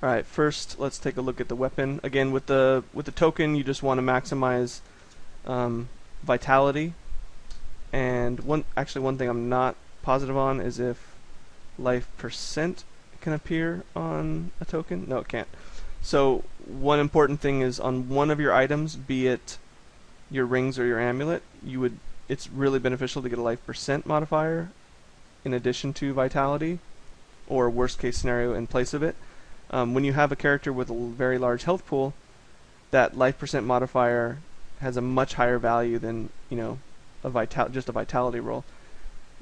Alright, first let's take a look at the weapon. Again, with the token, you just want to maximize vitality. And one thing I'm not positive on is if life percent can appear on a token. No, it can't. So one important thing is on one of your items, be it your rings or your amulet, it's really beneficial to get a life percent modifier in addition to vitality, or worst case scenario in place of it. When you have a character with a very large health pool, that life percent modifier has a much higher value than, you know, just a vitality roll.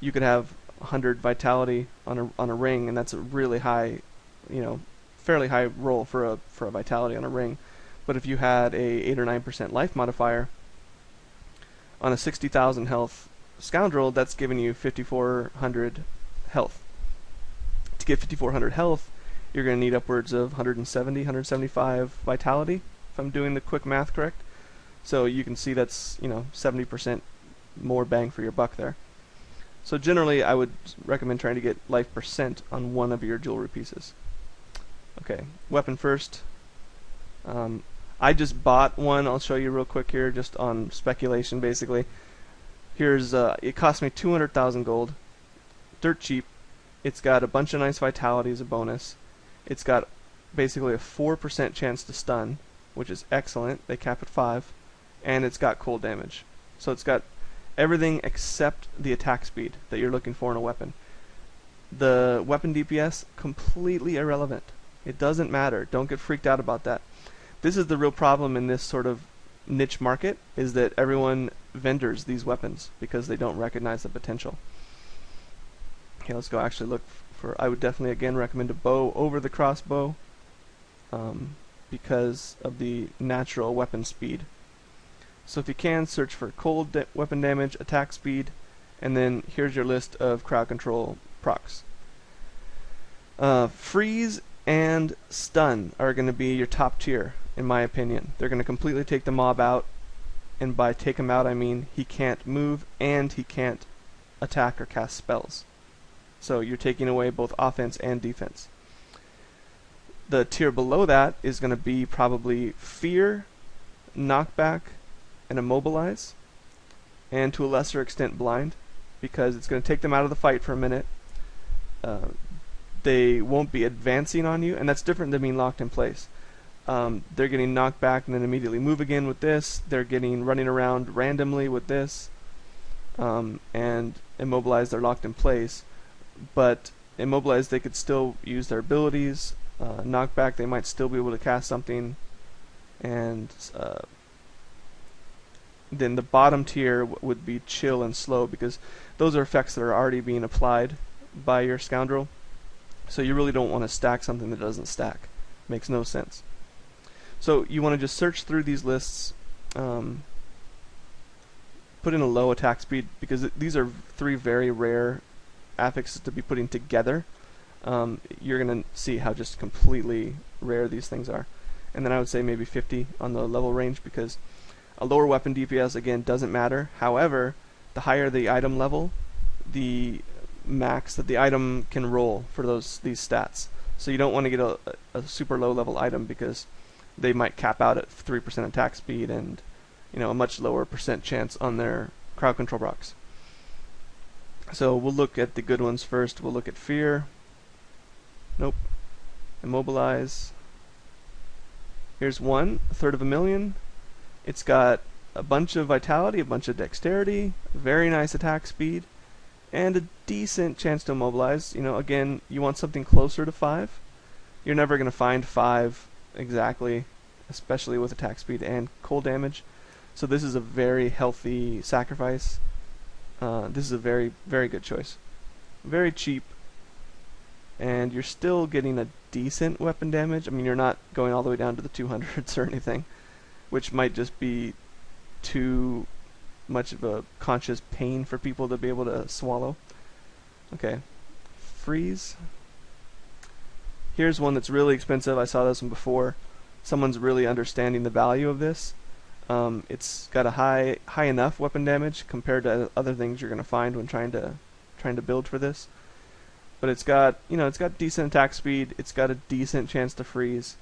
You could have 100 vitality on a ring, and that's a really high, you know, fairly high roll for a vitality on a ring. But if you had a 8 or 9% life modifier on a 60,000 health Scoundrel, that's giving you 5,400 health. To get 5,400 health, you're going to need upwards of 170, 175 vitality, if I'm doing the quick math correct. So you can see that's, you know, 70% more bang for your buck there. So generally, I would recommend trying to get life percent on one of your jewelry pieces. Okay, weapon first. I just bought one. I'll show you real quick here, just on speculation, basically. Here's it cost me 200,000 gold, dirt cheap. It's got a bunch of nice vitality as a bonus. It's got basically a 4% chance to stun, which is excellent. They cap at 5, and it's got cold damage. So it's got everything except the attack speed that you're looking for in a weapon. The weapon DPS, completely irrelevant. It doesn't matter. Don't get freaked out about that. This is the real problem in this sort of niche market, is that everyone vendors these weapons because they don't recognize the potential. Okay, let's go actually look for, I would definitely again recommend a bow over the crossbow because of the natural weapon speed. So if you can, search for cold weapon damage, attack speed, and then here's your list of crowd control procs. Freeze and stun are going to be your top tier, in my opinion. They're going to completely take the mob out, and by take him out I mean he can't move and he can't attack or cast spells. So you're taking away both offense and defense. The tier below that is going to be probably fear, knockback, and immobilize, and to a lesser extent blind, because it's going to take them out of the fight for a minute. They won't be advancing on you, and that's different than being locked in place. They're getting knocked back and then immediately move again with this. They're getting running around randomly with this, and immobilized, they're locked in place. But immobilized, they could still use their abilities. Knockback, they might still be able to cast something, and then the bottom tier would be chill and slow, because those are effects that are already being applied by your Scoundrel. So you really don't want to stack something that doesn't stack. Makes no sense. So you want to just search through these lists, put in a low attack speed, because these are 3 very rare affixes to be putting together. You're going to see how just completely rare these things are. And then I would say maybe 50 on the level range, because a lower weapon DPS, again, doesn't matter. However, the higher the item level, the max that the item can roll for these stats. So you don't want to get a super low level item, because they might cap out at 3% attack speed and, you know, a much lower percent chance on their crowd control procs. So we'll look at the good ones first. We'll look at fear. Nope. Immobilize. Here's one, 1/3 of a million. It's got a bunch of vitality, a bunch of dexterity, very nice attack speed, and a decent chance to immobilize. You know, again, you want something closer to 5. You're never going to find 5 exactly, especially with attack speed and cold damage. So this is a very healthy sacrifice. This is a very, very good choice. Very cheap, and you're still getting a decent weapon damage. I mean, you're not going all the way down to the 200s or anything, which might just be too much of a conscious pain for people to be able to swallow. Okay, freeze. Here's one that's really expensive. I saw this one before. Someone's really understanding the value of this. It's got a high enough weapon damage compared to other things you're going to find when trying to build for this. but it's got, it's got decent attack speed. It's got a decent chance to freeze.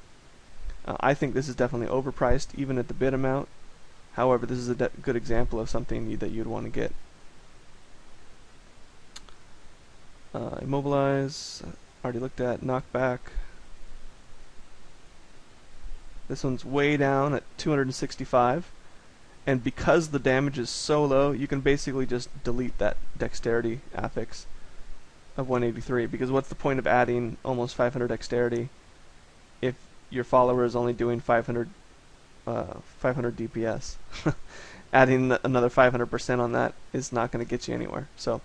I think this is definitely overpriced, even at the bid amount. However, this is a good example of something that you'd want to get. Immobilize, already looked at. Knockback. This one's way down at 265. And because the damage is so low, you can basically just delete that dexterity affix of 183. Because what's the point of adding almost 500 dexterity if your follower is only doing 500 DPS? Adding another 500% on that is not going to get you anywhere. So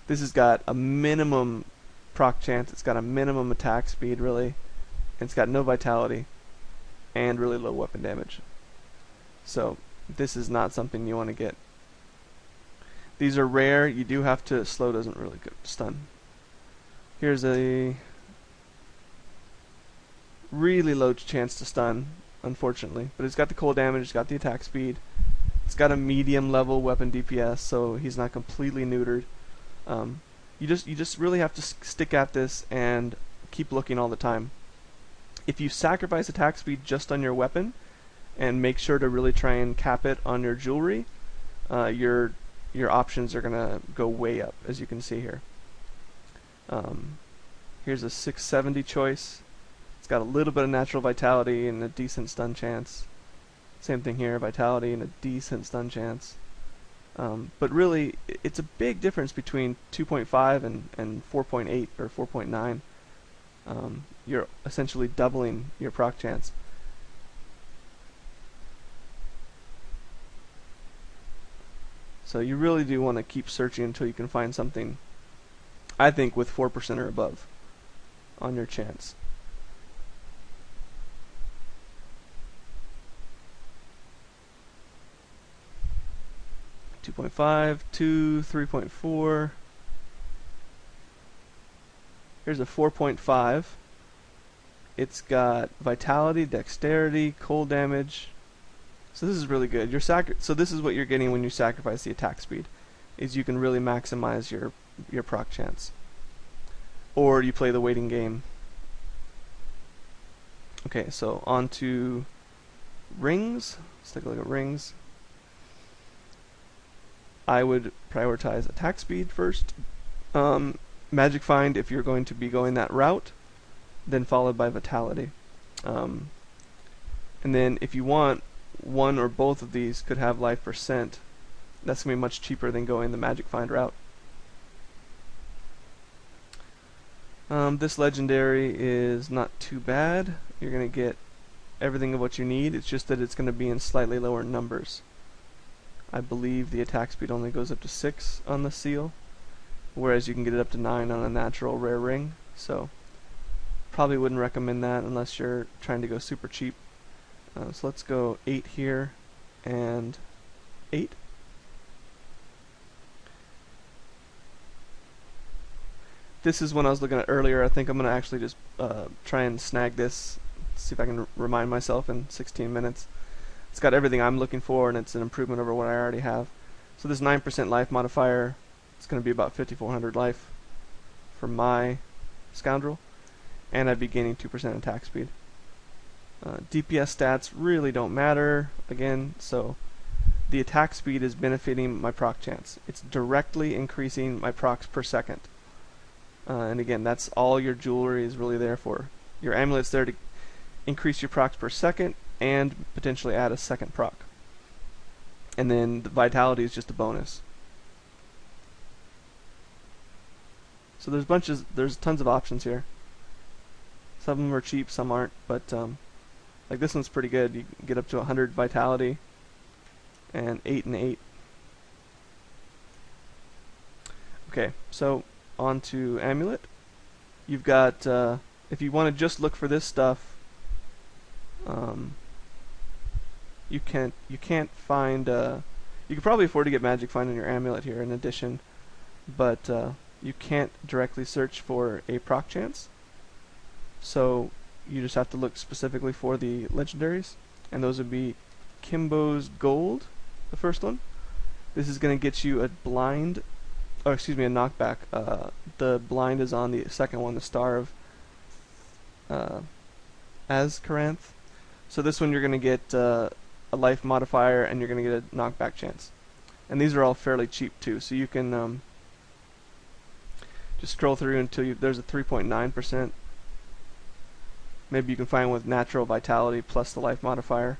this has got a minimum proc chance. It's got a minimum attack speed, really. And it's got no vitality and really low weapon damage. So this is not something you want to get. These are rare. You do have to. Slow doesn't really good stun. Here's a really low chance to stun, unfortunately, but it's got the cold damage, it's got the attack speed, it's got a medium level weapon DPS, so he's not completely neutered. You just really have to stick at this and keep looking all the time. If you sacrifice attack speed just on your weapon and make sure to really try and cap it on your jewelry, your options are gonna go way up, as you can see here. Here's a 670 choice. It's got a little bit of natural vitality and a decent stun chance. Same thing here, vitality and a decent stun chance. But really, it's a big difference between 2.5 and 4.8 or 4.9. You're essentially doubling your proc chance. So you really do want to keep searching until you can find something, I think, with 4% or above on your chance. .5, 2, 3.4. Here's a 4.5. It's got vitality, dexterity, cold damage. So this is really good. So this is what you're getting when you sacrifice the attack speed, is you can really maximize your proc chance. Or you play the waiting game. Okay, so on to rings. Let's take a look at rings. I would prioritize attack speed first. Magic Find if you're going to be going that route, then followed by vitality. And then if you want, one or both of these could have life percent. That's going to be much cheaper than going the Magic Find route. This legendary is not too bad. You're going to get everything of what you need. It's just that it's going to be in slightly lower numbers. I believe the attack speed only goes up to 6 on the seal, whereas you can get it up to 9 on a natural rare ring. So probably wouldn't recommend that unless you're trying to go super cheap. So let's go 8 here and 8. This is one I was looking at earlier. I think I'm going to actually just try and snag this, see if I can remind myself in 16 minutes. It's got everything I'm looking for, and it's an improvement over what I already have. So this 9% life modifier, it's going to be about 5,400 life for my Scoundrel, and I'd be gaining 2% attack speed. DPS stats really don't matter, again, so the attack speed is benefiting my proc chance. It's directly increasing my procs per second. And again, that's all your jewelry is really there for. Your amulet's there to increase your procs per second and potentially add a second proc. And then the vitality is just a bonus. So there's tons of options here. Some of them are cheap, some aren't, but like this one's pretty good. You can get up to 100 vitality and 8 and 8. Okay, so on to amulet. You've got if you want to just look for this stuff, you can't find. You could probably afford to get Magic Find on your amulet here in addition, but you can't directly search for a proc chance. So you just have to look specifically for the legendaries, and those would be Kimbo's Gold, the first one. This is going to get you a blind oh excuse me, a knockback. The blind is on the second one, the Star of Azkaranth. So this one you're going to get a life modifier and you're going to get a knockback chance. And these are all fairly cheap too, so you can just scroll through until there's a 3.9%. Maybe you can find one with natural vitality plus the life modifier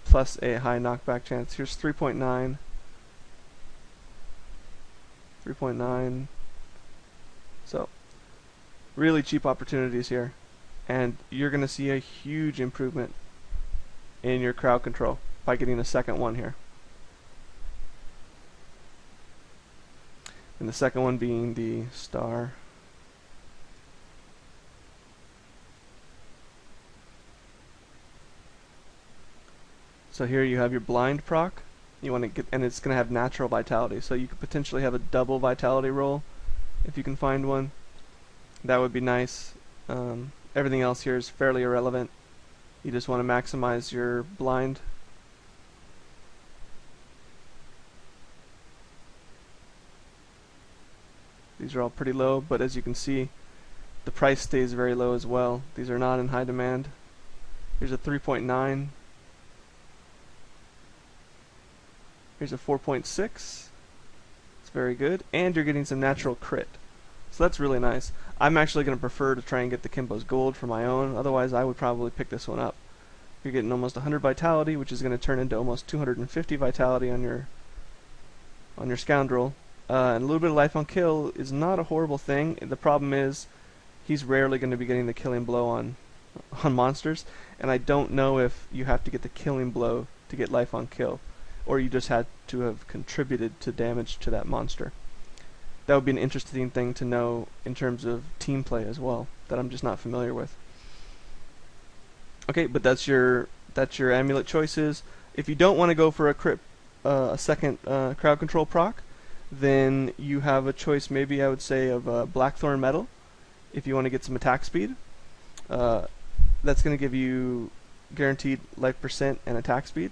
plus a high knockback chance. Here's 3.9, 3.9. So really cheap opportunities here, and you're going to see a huge improvement in your crowd control by getting a second one here. And the second one being the Star. So here you have your blind proc. You want to get, and it's going to have natural vitality. So you could potentially have a double vitality roll if you can find one. That would be nice. Everything else here is fairly irrelevant. You just want to maximize your blind. These are all pretty low, but as you can see, the price stays very low as well. These are not in high demand. Here's a 3.9. Here's a 4.6. It's very good, and you're getting some natural crit. So that's really nice. I'm actually going to prefer to try and get the Kimbo's Gold for my own. Otherwise, I would probably pick this one up. You're getting almost 100 vitality, which is going to turn into almost 250 vitality on your Scoundrel. And a little bit of life on kill is not a horrible thing. The problem is he's rarely going to be getting the killing blow on monsters, and I don't know if you have to get the killing blow to get life on kill, or you just had to have contributed to damage to that monster. That would be an interesting thing to know in terms of team play as well, that I'm just not familiar with. Okay, but that's your amulet choices. If you don't want to go for a second crowd control proc, then you have a choice, maybe I would say, of Blackthorn Metal if you want to get some attack speed. That's going to give you guaranteed life percent and attack speed,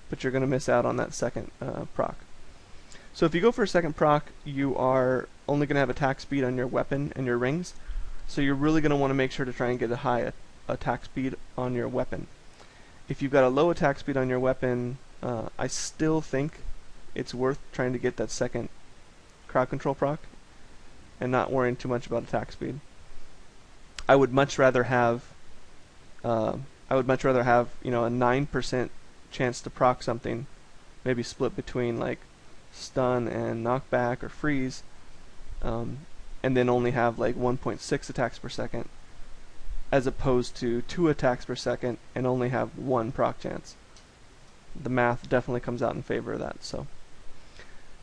but you're going to miss out on that second proc. So if you go for a second proc, you are only going to have attack speed on your weapon and your rings, so you're really going to want to make sure to try and get a high attack speed on your weapon. If you've got a low attack speed on your weapon, I still think it's worth trying to get that second crowd control proc and not worrying too much about attack speed. I would much rather have a 9% chance to proc something, maybe split between like stun and knockback or freeze, and then only have like 1.6 attacks per second, as opposed to 2 attacks per second and only have 1 proc chance. The math definitely comes out in favor of that. So,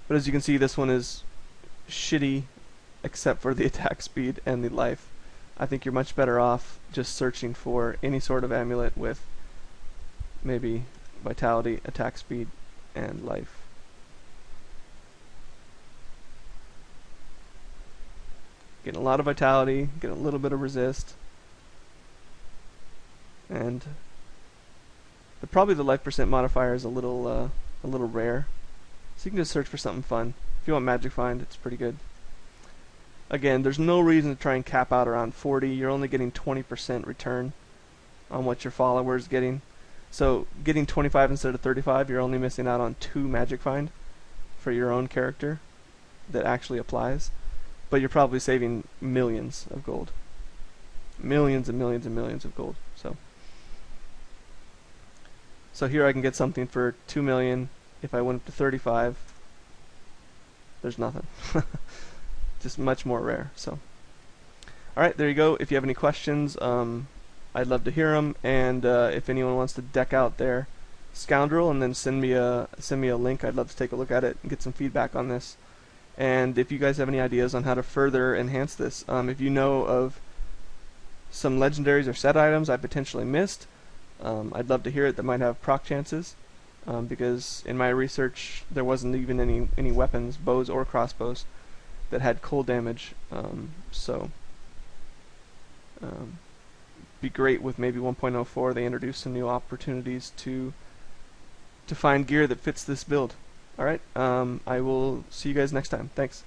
but as you can see, this one is shitty except for the attack speed and the life. I think you're much better off just searching for any sort of amulet with maybe vitality, attack speed, and life. Getting a lot of vitality, getting a little bit of resist, and probably the life percent modifier is a little rare. So you can just search for something fun. If you want Magic Find, it's pretty good. Again, there's no reason to try and cap out around 40. You're only getting 20% return on what your follower's getting. So getting 25 instead of 35, you're only missing out on 2 Magic Find for your own character that actually applies. But you're probably saving millions of gold. Millions and millions and millions of gold. So here I can get something for 2 million. If I went up to 35, there's nothing. Just much more rare. So, alright, there you go. If you have any questions, I'd love to hear them. And if anyone wants to deck out their Scoundrel and then send me a link, I'd love to take a look at it and get some feedback on this. And if you guys have any ideas on how to further enhance this, if you know of some legendaries or set items I potentially missed, I'd love to hear it that might have proc chances, because in my research there wasn't even any weapons, bows or crossbows, that had cold damage. Be great with maybe 1.04. They introduced some new opportunities to find gear that fits this build. Alright, I will see you guys next time. Thanks.